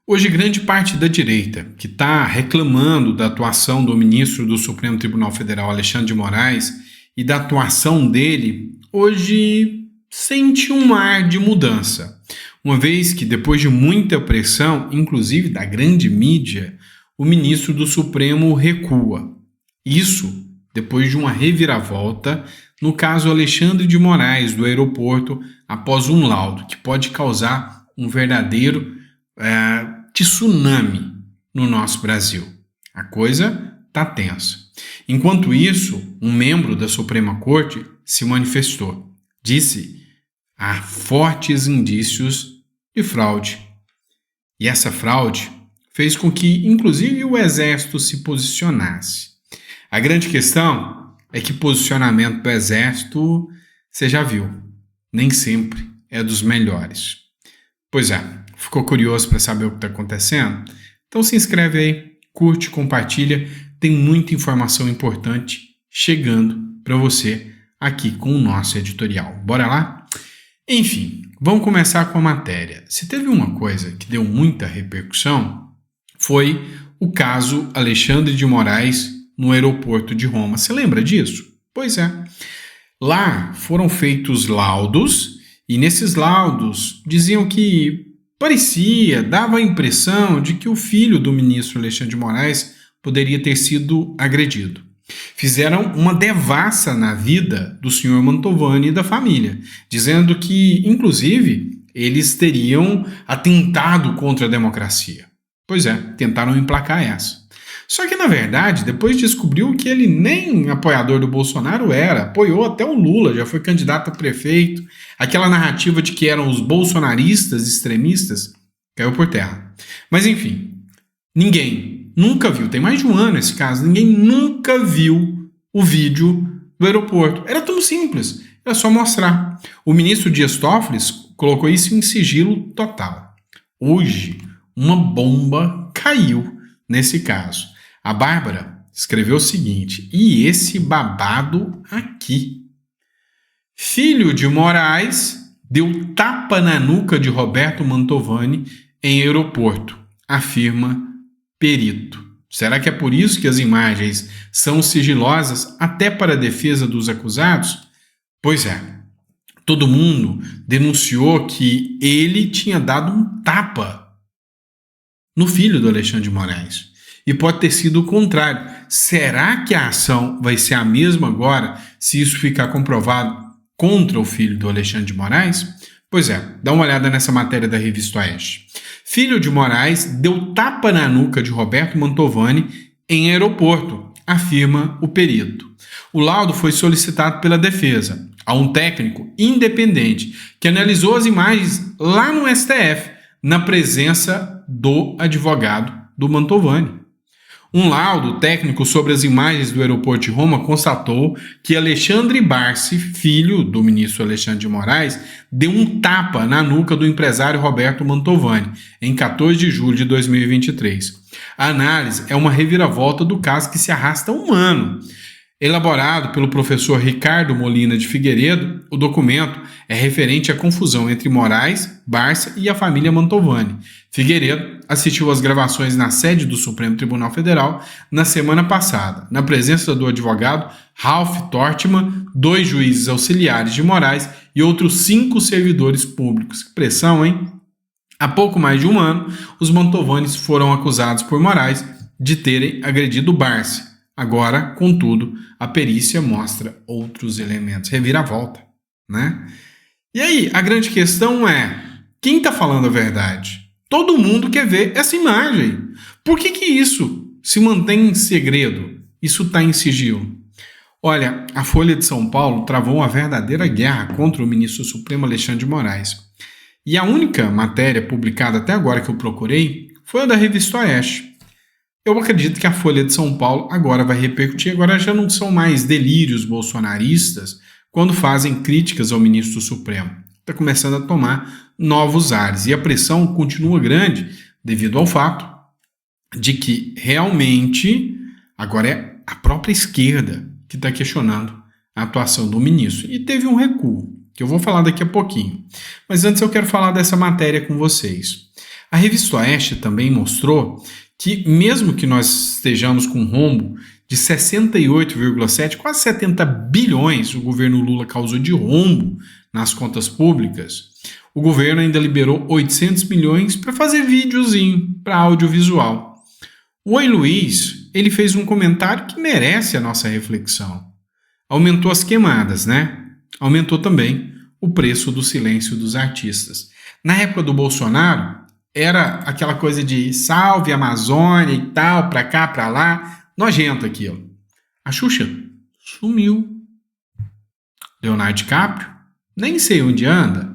Hoje, grande parte da direita, que está reclamando da atuação do ministro do Supremo Tribunal Federal, Alexandre de Moraes, e da atuação dele, hoje sente um ar de mudança. Uma vez que, depois de muita pressão, inclusive da grande mídia, o ministro do Supremo recua. Isso depois de uma reviravolta no caso Alexandre de Moraes, do aeroporto, após um laudo que pode causar um verdadeiro tsunami no nosso Brasil. A coisa está tensa. Enquanto isso, um membro da Suprema Corte se manifestou. Disse há fortes indícios de fraude. E essa fraude fez com que, inclusive, o Exército se posicionasse. A grande questão é que posicionamento do Exército, você já viu, nem sempre é dos melhores. Pois é, ficou curioso para saber o que está acontecendo? Então se inscreve aí, curte, compartilha, tem muita informação importante chegando para você aqui com o nosso editorial. Bora lá? Enfim, vamos começar com a matéria. Se teve uma coisa que deu muita repercussão, foi o caso Alexandre de Moraes no aeroporto de Roma. Você lembra disso? Pois é. Lá foram feitos laudos e nesses laudos diziam que dava a impressão de que o filho do ministro Alexandre de Moraes poderia ter sido agredido. Fizeram uma devassa na vida do senhor Mantovani e da família, dizendo que, inclusive, eles teriam atentado contra a democracia. Pois é, tentaram emplacar essa. Só que, na verdade, depois descobriu que ele nem apoiador do Bolsonaro era, apoiou até o Lula, já foi candidato a prefeito. Aquela narrativa de que eram os bolsonaristas extremistas caiu por terra. Mas, enfim, ninguém nunca viu, tem mais de um ano esse caso, ninguém nunca viu o vídeo do aeroporto. Era tão simples, era só mostrar. O ministro Dias Toffoli colocou isso em sigilo total. Hoje, uma bomba caiu nesse caso. A Bárbara escreveu o seguinte: e esse babado aqui. Filho de Moraes deu tapa na nuca de Roberto Mantovani em aeroporto, afirma perito. Será que é por isso que as imagens são sigilosas até para a defesa dos acusados? Pois é. Todo mundo denunciou que ele tinha dado um tapa no filho do Alexandre de Moraes. E pode ter sido o contrário. Será que a ação vai ser a mesma agora, se isso ficar comprovado contra o filho do Alexandre de Moraes? Pois é, dá uma olhada nessa matéria da Revista Oeste. Filho de Moraes deu tapa na nuca de Roberto Mantovani em aeroporto, afirma o perito. O laudo foi solicitado pela defesa a um técnico independente que analisou as imagens lá no STF, na presença do advogado do Mantovani. Um laudo técnico sobre as imagens do aeroporto de Roma constatou que Alexandre Barsi, filho do ministro Alexandre de Moraes, deu um tapa na nuca do empresário Roberto Mantovani em 14 de julho de 2023. A análise é uma reviravolta do caso que se arrasta há um ano. Elaborado pelo professor Ricardo Molina de Figueiredo, o documento é referente à confusão entre Moraes, Barsi e a família Mantovani. Figueiredo assistiu às gravações na sede do Supremo Tribunal Federal na semana passada, na presença do advogado Ralph Tortman, 2 juízes auxiliares de Moraes e outros 5 servidores públicos. Que pressão, hein? Há pouco mais de um ano, os Mantovanis foram acusados por Moraes de terem agredido Barsi. Agora, contudo, a perícia mostra outros elementos. Reviravolta, né? E aí, a grande questão é: quem está falando a verdade? Todo mundo quer ver essa imagem. Por que isso se mantém em segredo? Isso está em sigilo. Olha, a Folha de São Paulo travou uma verdadeira guerra contra o ministro Supremo Alexandre de Moraes. E a única matéria publicada até agora que eu procurei foi a da Revista Oeste. Eu acredito que a Folha de São Paulo agora vai repercutir, agora já não são mais delírios bolsonaristas quando fazem críticas ao ministro Supremo. Está começando a tomar novos ares e a pressão continua grande devido ao fato de que realmente agora é a própria esquerda que está questionando a atuação do ministro. E teve um recuo, que eu vou falar daqui a pouquinho. Mas antes eu quero falar dessa matéria com vocês. A revista Oeste também mostrou que, mesmo que nós estejamos com um rombo de 68,7, quase 70 bilhões o governo Lula causou de rombo nas contas públicas, o governo ainda liberou 800 milhões para fazer videozinho, para audiovisual. O Oi Luiz, ele fez um comentário que merece a nossa reflexão. Aumentou as queimadas, né? Aumentou também o preço do silêncio dos artistas. Na época do Bolsonaro, era aquela coisa de salve Amazônia e tal, pra cá, pra lá, nojento aquilo. A Xuxa sumiu. Leonardo DiCaprio, nem sei onde anda.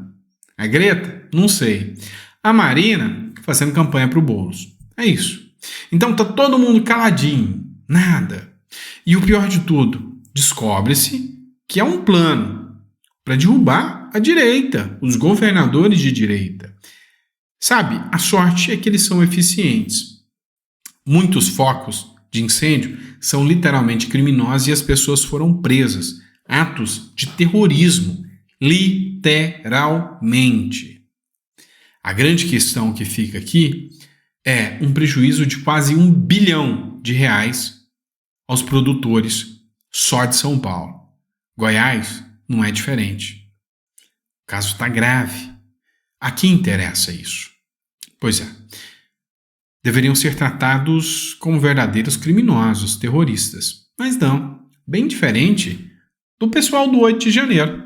A Greta, não sei. A Marina, fazendo campanha pro Boulos. É isso. Então tá todo mundo caladinho, nada. E o pior de tudo, descobre-se que é um plano para derrubar a direita, os governadores de direita. Sabe, a sorte é que eles são eficientes. Muitos focos de incêndio são literalmente criminosos e as pessoas foram presas. Atos de terrorismo, literalmente. A grande questão que fica aqui é um prejuízo de quase R$1 bilhão aos produtores só de São Paulo. Goiás não é diferente. O caso está grave. A quem interessa isso? Pois é. Deveriam ser tratados como verdadeiros criminosos, terroristas. Mas não. Bem diferente do pessoal do 8 de janeiro,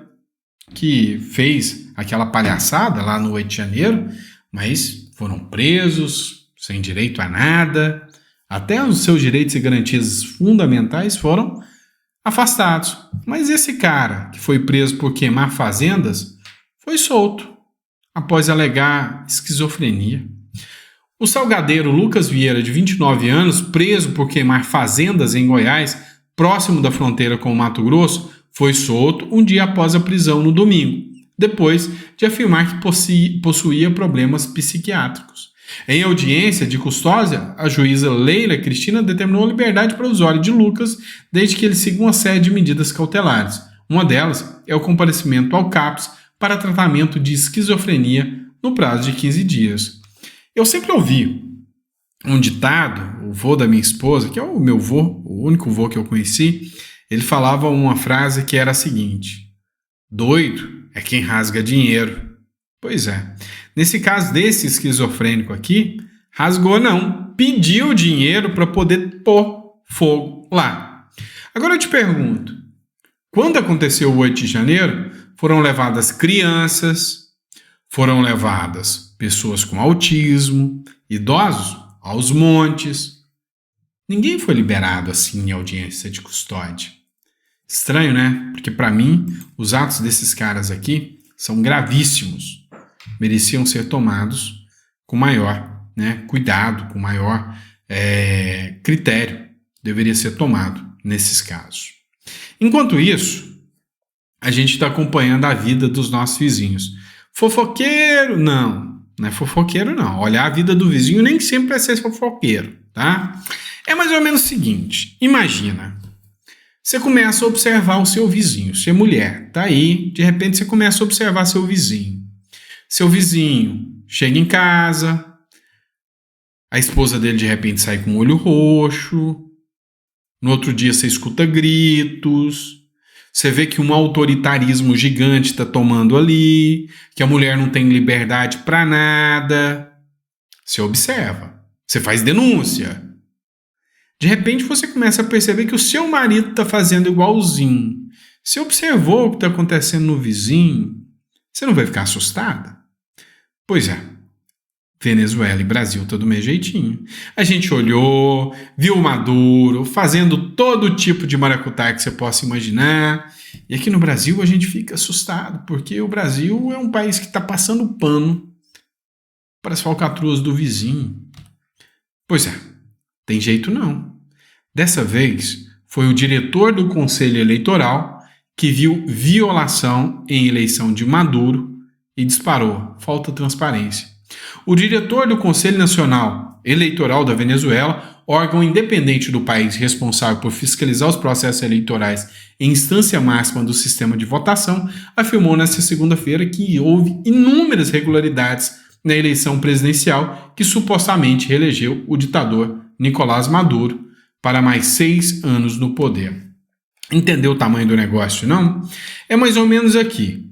que fez aquela palhaçada lá no 8 de janeiro, mas foram presos, sem direito a nada. Até os seus direitos e garantias fundamentais foram afastados. Mas esse cara, que foi preso por queimar fazendas, foi solto após alegar esquizofrenia. O salgadeiro Lucas Vieira, de 29 anos, preso por queimar fazendas em Goiás, próximo da fronteira com o Mato Grosso, foi solto um dia após a prisão no domingo, depois de afirmar que possuía problemas psiquiátricos. Em audiência de custódia, a juíza Leila Cristina determinou a liberdade provisória de Lucas desde que ele siga uma série de medidas cautelares. Uma delas é o comparecimento ao CAPS para tratamento de esquizofrenia no prazo de 15 dias. Eu sempre ouvi um ditado, o vô da minha esposa, que é o meu vô, o único vô que eu conheci, ele falava uma frase que era a seguinte: doido é quem rasga dinheiro. Pois é. Nesse caso desse esquizofrênico aqui, rasgou não, pediu dinheiro para poder pôr fogo lá. Agora eu te pergunto, quando aconteceu o 8 de janeiro, foram levadas crianças, foram levadas pessoas com autismo, idosos aos montes. Ninguém foi liberado assim em audiência de custódia. Estranho, né? Porque para mim, os atos desses caras aqui são gravíssimos. Mereciam ser tomados com maior cuidado, com maior critério. Deveria ser tomado nesses casos. Enquanto isso, a gente está acompanhando a vida dos nossos vizinhos. Fofoqueiro? Não é fofoqueiro não. Olhar a vida do vizinho nem sempre é ser fofoqueiro, tá? É mais ou menos o seguinte, imagina, você começa a observar o seu vizinho, você é mulher, tá aí, de repente você começa a observar seu vizinho. Seu vizinho chega em casa, a esposa dele de repente sai com o olho roxo, no outro dia você escuta gritos, você vê que um autoritarismo gigante está tomando ali, que a mulher não tem liberdade para nada. Você observa, você faz denúncia. De repente você começa a perceber que o seu marido está fazendo igualzinho. Você observou o que está acontecendo no vizinho, você não vai ficar assustada? Pois é, Venezuela e Brasil estão do mesmo jeitinho. A gente olhou, viu o Maduro fazendo todo tipo de maracutaia que você possa imaginar. E aqui no Brasil a gente fica assustado, porque o Brasil é um país que está passando pano para as falcatruas do vizinho. Pois é, tem jeito não. Dessa vez, foi o diretor do Conselho Eleitoral que viu violação em eleição de Maduro e disparou. Falta transparência. O diretor do Conselho Nacional Eleitoral da Venezuela, órgão independente do país responsável por fiscalizar os processos eleitorais em instância máxima do sistema de votação, afirmou nesta segunda-feira que houve inúmeras irregularidades na eleição presidencial que supostamente reelegeu o ditador Nicolás Maduro para mais 6 anos no poder. Entendeu o tamanho do negócio, não? É mais ou menos aqui.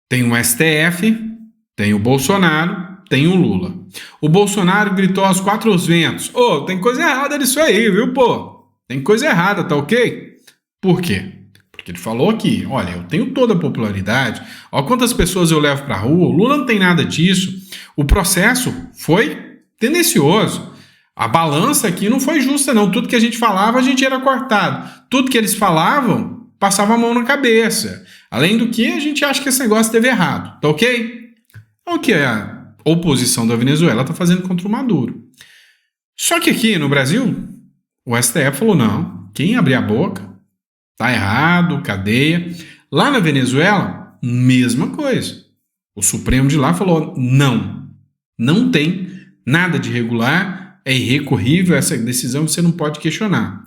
Tem o STF, tem o Bolsonaro, tem o Lula. O Bolsonaro gritou aos 4 ventos: Ô, tem coisa errada nisso aí, viu, pô? Tem coisa errada, tá ok? Por quê? Porque ele falou aqui, olha, eu tenho toda a popularidade, olha quantas pessoas eu levo pra rua, o Lula não tem nada disso. O processo foi tendencioso. A balança aqui não foi justa, não. Tudo que a gente falava, a gente era cortado. Tudo que eles falavam, passava a mão na cabeça. Além do que, a gente acha que esse negócio esteve errado, tá ok? É o que a oposição da Venezuela está fazendo contra o Maduro. Só que aqui no Brasil, o STF falou, não, quem abrir a boca tá errado, cadeia. Lá na Venezuela, mesma coisa. O Supremo de lá falou, não tem nada de irregular, é irrecorrível essa decisão, você não pode questionar.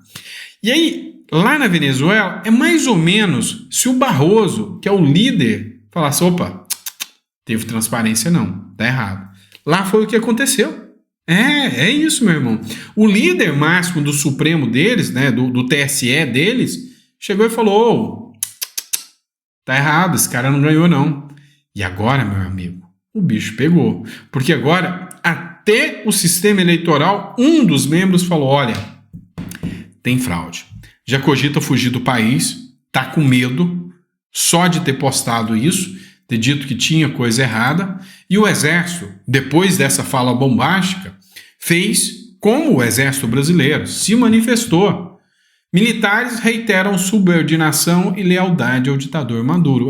E aí, lá na Venezuela, é mais ou menos se o Barroso, que é o líder, falasse, opa, teve transparência não, tá errado. Lá foi o que aconteceu. É isso, meu irmão. O líder máximo do Supremo deles, né, do TSE deles, chegou e falou, tá errado, esse cara não ganhou não. E agora, meu amigo, o bicho pegou. Porque agora, até o sistema eleitoral, um dos membros falou, olha, tem fraude. Já cogita fugir do país, tá com medo só de ter postado isso, ter dito que tinha coisa errada, e o Exército, depois dessa fala bombástica, fez como o Exército brasileiro, se manifestou. Militares reiteram subordinação e lealdade ao ditador Maduro.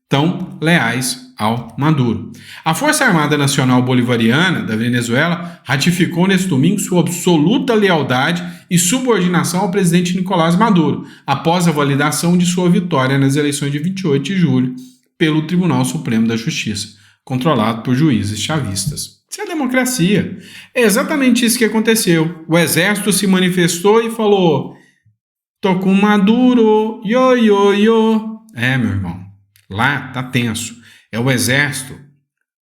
Tão leais ao Maduro. A Força Armada Nacional Bolivariana da Venezuela ratificou neste domingo sua absoluta lealdade e subordinação ao presidente Nicolás Maduro, após a validação de sua vitória nas eleições de 28 de julho pelo Tribunal Supremo da Justiça, controlado por juízes chavistas. Isso é democracia. É exatamente isso que aconteceu. O exército se manifestou e falou: tô com Maduro, yo. Meu irmão, lá tá tenso. É o exército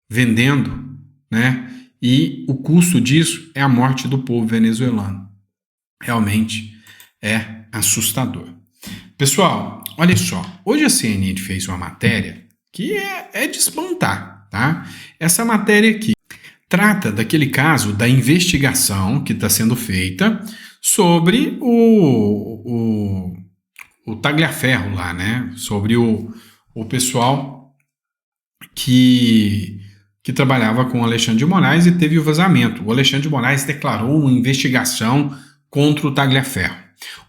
vendendo, né? E o custo disso é a morte do povo venezuelano. Realmente é assustador. Pessoal, olha só. Hoje a CNN fez uma matéria que é de espantar, tá? Essa matéria aqui trata daquele caso da investigação que está sendo feita sobre o Tagliaferro lá, né? Sobre o pessoal que trabalhava com o Alexandre de Moraes e teve o vazamento. O Alexandre de Moraes declarou uma investigação contra o Tagliaferro.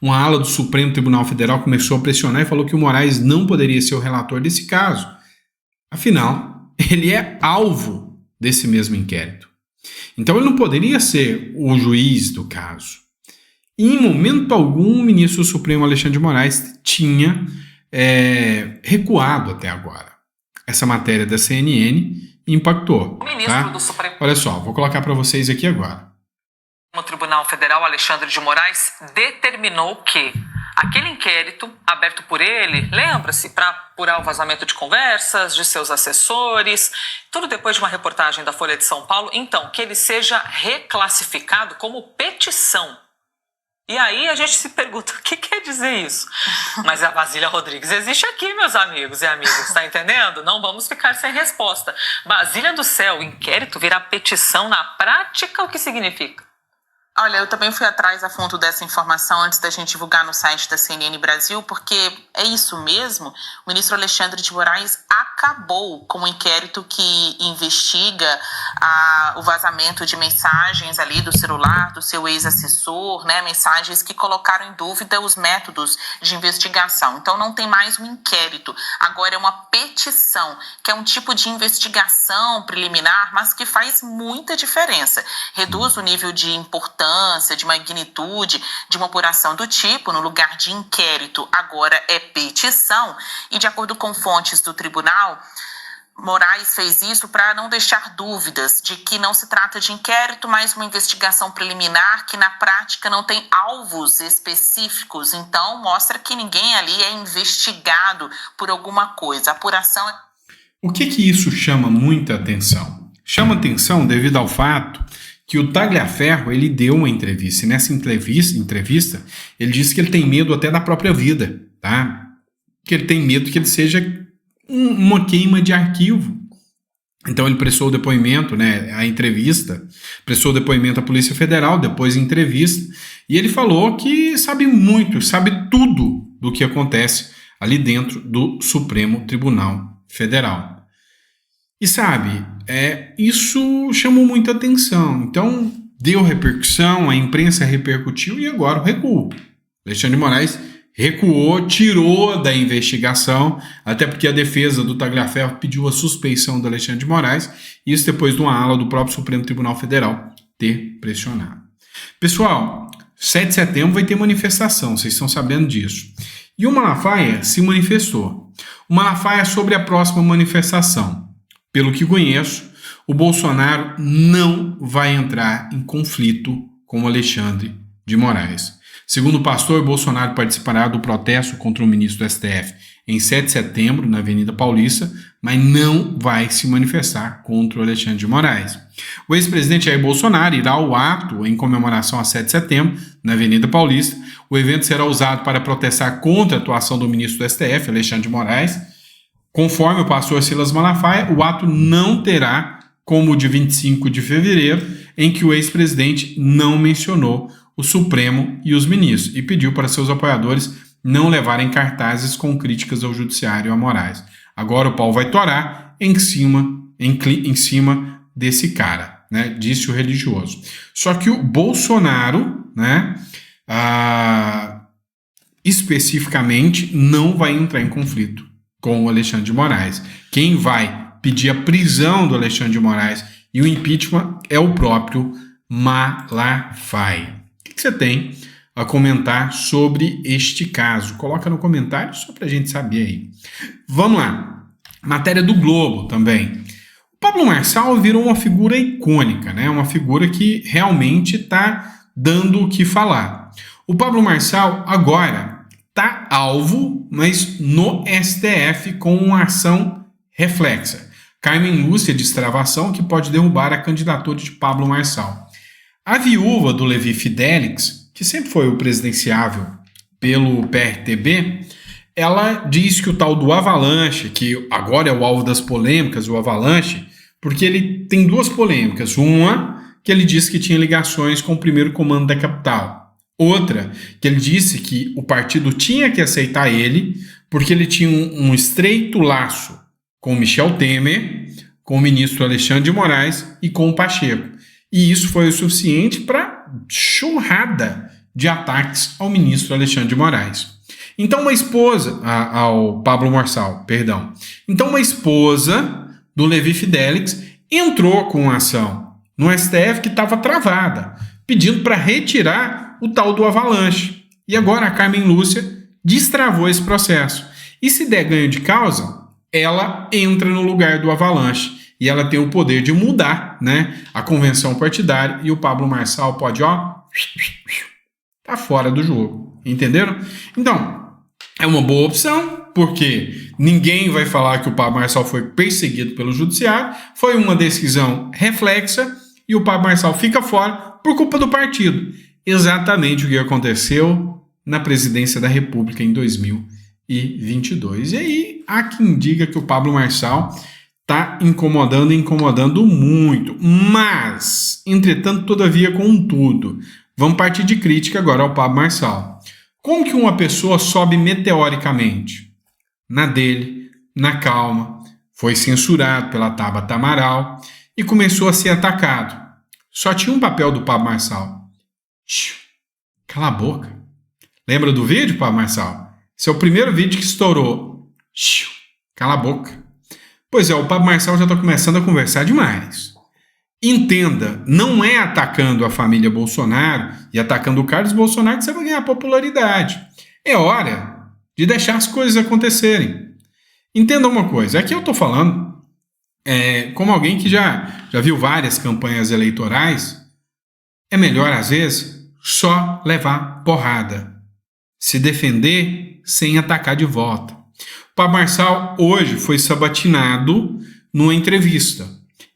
Uma ala do Supremo Tribunal Federal começou a pressionar e falou que o Moraes não poderia ser o relator desse caso. Afinal, ele é alvo desse mesmo inquérito. Então ele não poderia ser o juiz do caso. E em momento algum, o ministro do Supremo Alexandre de Moraes tinha recuado até agora. Essa matéria da CNN impactou. O ministro do Supremo... Olha só, vou colocar para vocês aqui agora. O Tribunal Federal Alexandre de Moraes determinou que aquele inquérito aberto por ele, lembra-se, para apurar o vazamento de conversas de seus assessores, tudo depois de uma reportagem da Folha de São Paulo, então, que ele seja reclassificado como petição. E aí a gente se pergunta, o que quer dizer isso? Mas a Basília Rodrigues existe aqui, meus amigos e amigas, tá entendendo? Não vamos ficar sem resposta. Basília do céu, inquérito virar petição na prática, o que significa? Olha, eu também fui atrás a fundo dessa informação antes da gente divulgar no site da CNN Brasil, porque é isso mesmo. O ministro Alexandre de Moraes acabou com o inquérito que investiga o vazamento de mensagens ali do celular do seu ex-assessor, né? Mensagens que colocaram em dúvida os métodos de investigação. Então não tem mais um inquérito, agora é uma petição, que é um tipo de investigação preliminar, mas que faz muita diferença. Reduz o nível de importância, de magnitude de uma apuração do tipo, no lugar de inquérito, agora é petição, e de acordo com fontes do tribunal, Moraes fez isso para não deixar dúvidas de que não se trata de inquérito, mas uma investigação preliminar que na prática não tem alvos específicos, então mostra que ninguém ali é investigado por alguma coisa. A apuração é... O que isso chama muita atenção? chama atenção devido ao fato que o Tagliaferro, ele deu uma entrevista, e nessa entrevista ele disse que ele tem medo até da própria vida, tá? Que ele tem medo que ele seja uma queima de arquivo. Então ele prestou o depoimento, né, a entrevista, prestou o depoimento à Polícia Federal, depois a entrevista, e ele falou que sabe muito, sabe tudo do que acontece ali dentro do Supremo Tribunal Federal. E sabe, isso chamou muita atenção, então deu repercussão, a imprensa repercutiu e agora o recuo. Alexandre de Moraes recuou, tirou da investigação, até porque a defesa do Tagliaferro pediu a suspeição do Alexandre de Moraes, isso depois de uma ala do próprio Supremo Tribunal Federal ter pressionado. Pessoal, 7 de setembro vai ter manifestação, vocês estão sabendo disso. E o Malafaia se manifestou. O Malafaia sobre a próxima manifestação. Pelo que conheço, o Bolsonaro não vai entrar em conflito com o Alexandre de Moraes. Segundo o pastor, Bolsonaro participará do protesto contra o ministro do STF em 7 de setembro, na Avenida Paulista, mas não vai se manifestar contra o Alexandre de Moraes. O ex-presidente Jair Bolsonaro irá ao ato em comemoração a 7 de setembro, na Avenida Paulista. O evento será usado para protestar contra a atuação do ministro do STF, Alexandre de Moraes. Conforme o pastor Silas Malafaia, o ato não terá como o de 25 de fevereiro, em que o ex-presidente não mencionou o Supremo e os ministros, e pediu para seus apoiadores não levarem cartazes com críticas ao judiciário e a Moraes. Agora o pau vai torar em cima desse cara, né? Disse o religioso. Só que o Bolsonaro, né, especificamente, não vai entrar em conflito com o Alexandre de Moraes. Quem vai pedir a prisão do Alexandre de Moraes e o impeachment é o próprio Malafaia. O que você tem a comentar sobre este caso? Coloca no comentário só para a gente saber aí. Vamos lá. Matéria do Globo também. O Pablo Marçal virou uma figura icônica, né? Uma figura que realmente está dando o que falar. O Pablo Marçal agora está alvo, mas no STF com uma ação reflexa. Carmen Lúcia destrava que pode derrubar a candidatura de Pablo Marçal. A viúva do Levi Fidelix, que sempre foi o presidenciável pelo PRTB, ela diz que o tal do Avalanche, que agora é o alvo das polêmicas, o Avalanche, porque ele tem duas polêmicas. Uma, que ele disse que tinha ligações com o primeiro comando da capital. Outra, que ele disse que o partido tinha que aceitar ele, porque ele tinha um estreito laço com Michel Temer, com o ministro Alexandre de Moraes e com o Pacheco. E isso foi o suficiente para churrada de ataques ao ministro Alexandre de Moraes. Então uma esposa, ao Pablo Marçal, perdão. Então uma esposa do Levi Fidelix entrou com uma ação no STF que estava travada, pedindo para retirar o tal do Avalanche. E agora a Carmen Lúcia destravou esse processo. E se der ganho de causa, ela entra no lugar do Avalanche. E ela tem o poder de mudar, né, a convenção partidária, e o Pablo Marçal pode, tá fora do jogo. Entenderam? Então, é uma boa opção, porque ninguém vai falar que o Pablo Marçal foi perseguido pelo judiciário, foi uma decisão reflexa, e o Pablo Marçal fica fora por culpa do partido. Exatamente o que aconteceu na presidência da República em 2022. E aí, há quem diga que o Pablo Marçal está incomodando muito. Mas, entretanto, todavia, contudo, vamos partir de crítica agora ao Pablo Marçal. Como que uma pessoa sobe meteoricamente? Na dele, na calma, foi censurado pela Tabata Amaral e começou a ser atacado. Só tinha um papel do Pablo Marçal. Cala a boca. Lembra do vídeo, Pablo Marçal? Esse é o primeiro vídeo que estourou. Cala a boca. Pois é, o Pablo Marçal já está começando a conversar demais. Entenda, não é atacando a família Bolsonaro e atacando o Carlos Bolsonaro que você vai ganhar popularidade. É hora de deixar as coisas acontecerem. Entenda uma coisa, aqui eu estou falando como alguém que já viu várias campanhas eleitorais, é melhor, às vezes, só levar porrada. Se defender sem atacar de volta. O Pablo Marçal hoje foi sabatinado numa entrevista.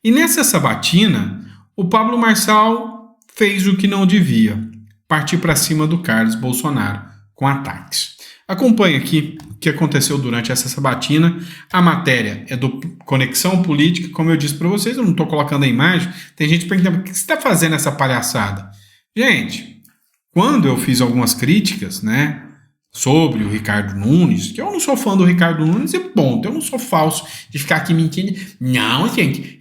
E nessa sabatina, o Pablo Marçal fez o que não devia, partir para cima do Carlos Bolsonaro com ataques. Acompanhe aqui o que aconteceu durante essa sabatina. A matéria é do Conexão Política, como eu disse para vocês, eu não estou colocando a imagem. Tem gente perguntando, por que você está fazendo essa palhaçada? Gente, quando eu fiz algumas críticas, né, sobre o Ricardo Nunes, que eu não sou fã do Ricardo Nunes e ponto, eu não sou falso de ficar aqui mentindo. Não, gente,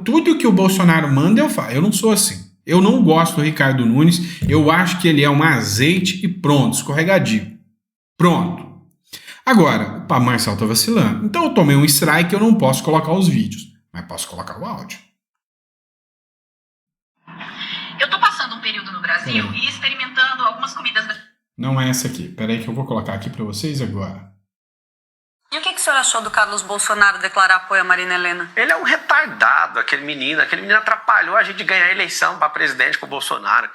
tudo que o Bolsonaro manda eu faço, eu não sou assim. Eu não gosto do Ricardo Nunes, eu acho que ele é um azeite e pronto, escorregadio. Pronto. Agora, o Pablo Marçal tá vacilando. Então eu tomei um strike, eu não posso colocar os vídeos, mas posso colocar o áudio. Eu tô passando um período no Brasil e experimentando algumas comidas... Não é essa aqui. Peraí que eu vou colocar aqui para vocês agora. E o que o senhor achou do Carlos Bolsonaro declarar apoio a Marina Helena? Ele é um retardado, aquele menino atrapalhou a gente ganhar a eleição para presidente com o Bolsonaro.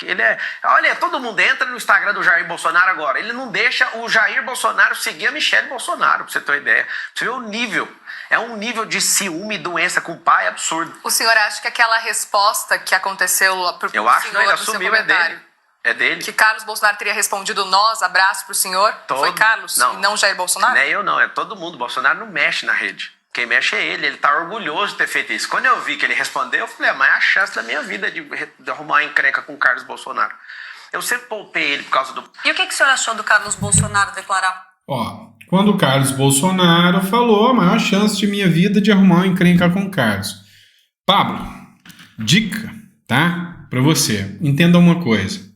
Olha, todo mundo entra no Instagram do Jair Bolsonaro agora, ele não deixa o Jair Bolsonaro seguir a Michelle Bolsonaro, pra você ter uma ideia. Pra você ver o nível, é um nível de ciúme e doença com o pai absurdo. O senhor acha que aquela resposta que aconteceu pro Eu acho que senhor ele no seu assumiu, é comentário, dele. É dele. que Carlos Bolsonaro teria respondido nós, abraço pro senhor? Foi Carlos e não Jair Bolsonaro? Não é eu não, é todo mundo. Bolsonaro não mexe na rede. Quem mexe é ele tá orgulhoso de ter feito isso. Quando eu vi que ele respondeu, eu falei, mas é a chance da minha vida de arrumar uma encrenca com o Carlos Bolsonaro. Eu sempre poupei ele por causa do... E o que o senhor achou do Carlos Bolsonaro declarar? Ó, quando o Carlos Bolsonaro falou, a maior chance de minha vida de arrumar uma encrenca com o Carlos. Pablo, dica, tá? Pra você. Entenda uma coisa.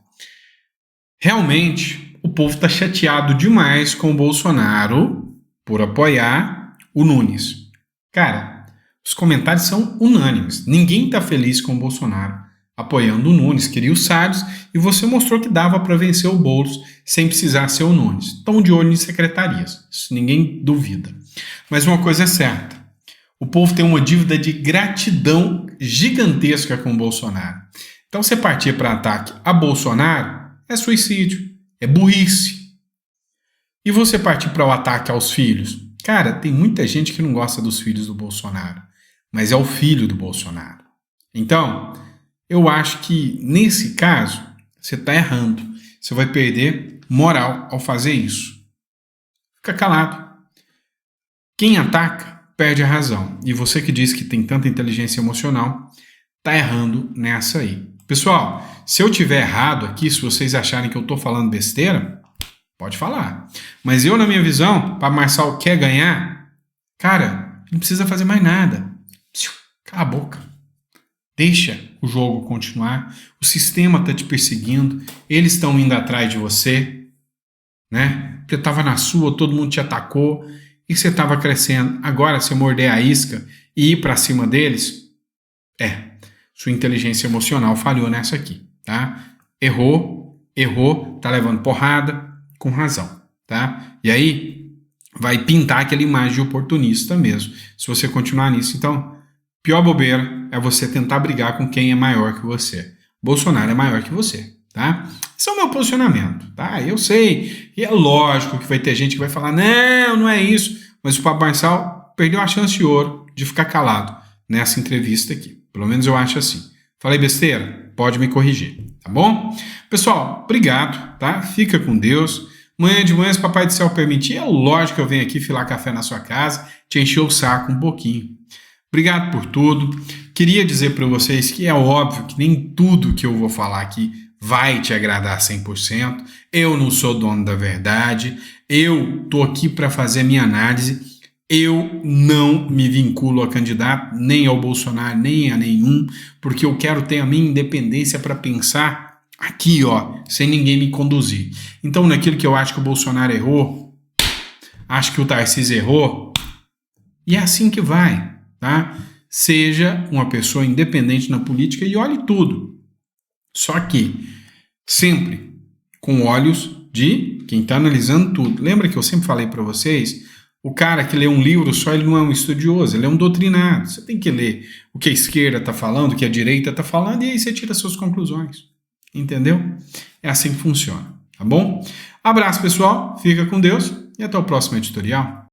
Realmente, o povo está chateado demais com o Bolsonaro por apoiar o Nunes. Cara, os comentários são unânimes. Ninguém está feliz com o Bolsonaro apoiando o Nunes. Queria o Salles e você mostrou que dava para vencer o Boulos sem precisar ser o Nunes. Estão de olho em secretarias. Isso ninguém duvida. Mas uma coisa é certa. O povo tem uma dívida de gratidão gigantesca com o Bolsonaro. Então, você partir para ataque a Bolsonaro é suicídio, é burrice. E você partir para o ataque aos filhos? Cara, tem muita gente que não gosta dos filhos do Bolsonaro, mas é o filho do Bolsonaro. Então, eu acho que, nesse caso, você está errando. Você vai perder moral ao fazer isso. Fica calado. Quem ataca, perde a razão. E você que diz que tem tanta inteligência emocional, está errando nessa aí. Pessoal, se eu tiver errado aqui, se vocês acharem que eu estou falando besteira, pode falar. Mas eu, na minha visão, Pablo Marçal quer ganhar, cara, não precisa fazer mais nada. Cala a boca. Deixa o jogo continuar. O sistema está te perseguindo. Eles estão indo atrás de você, né? Porque estava na sua, todo mundo te atacou e você estava crescendo. Agora, se morder a isca e ir para cima deles, sua inteligência emocional falhou nessa aqui, tá? Errou, tá levando porrada, com razão, tá? E aí, vai pintar aquela imagem de oportunista mesmo, se você continuar nisso. Então, pior bobeira é você tentar brigar com quem é maior que você. Bolsonaro é maior que você, tá? Esse é o meu posicionamento, tá? Eu sei, e é lógico que vai ter gente que vai falar, não é isso, mas o Pablo Marçal perdeu a chance de ouro de ficar calado nessa entrevista aqui. Pelo menos eu acho assim. Falei besteira? Pode me corrigir, tá bom? Pessoal, obrigado, tá? Fica com Deus. Amanhã de manhã, se o Papai do Céu permitir, é lógico que eu venho aqui filar café na sua casa, te encher o saco um pouquinho. Obrigado por tudo. Queria dizer para vocês que é óbvio que nem tudo que eu vou falar aqui vai te agradar 100%. Eu não sou dono da verdade. Eu tô aqui para fazer a minha análise. Eu não me vinculo a candidato, nem ao Bolsonaro, nem a nenhum, porque eu quero ter a minha independência para pensar aqui, ó, sem ninguém me conduzir. Então, naquilo que eu acho que o Bolsonaro errou, acho que o Tarcísio errou, e é assim que vai, tá? Seja uma pessoa independente na política e olhe tudo. Só que, sempre com olhos de quem está analisando tudo. Lembra que eu sempre falei para vocês... O cara que lê um livro só, ele não é um estudioso, ele é um doutrinado. Você tem que ler o que a esquerda está falando, o que a direita está falando, e aí você tira suas conclusões. Entendeu? É assim que funciona, tá bom? Abraço, pessoal, fica com Deus e até o próximo editorial.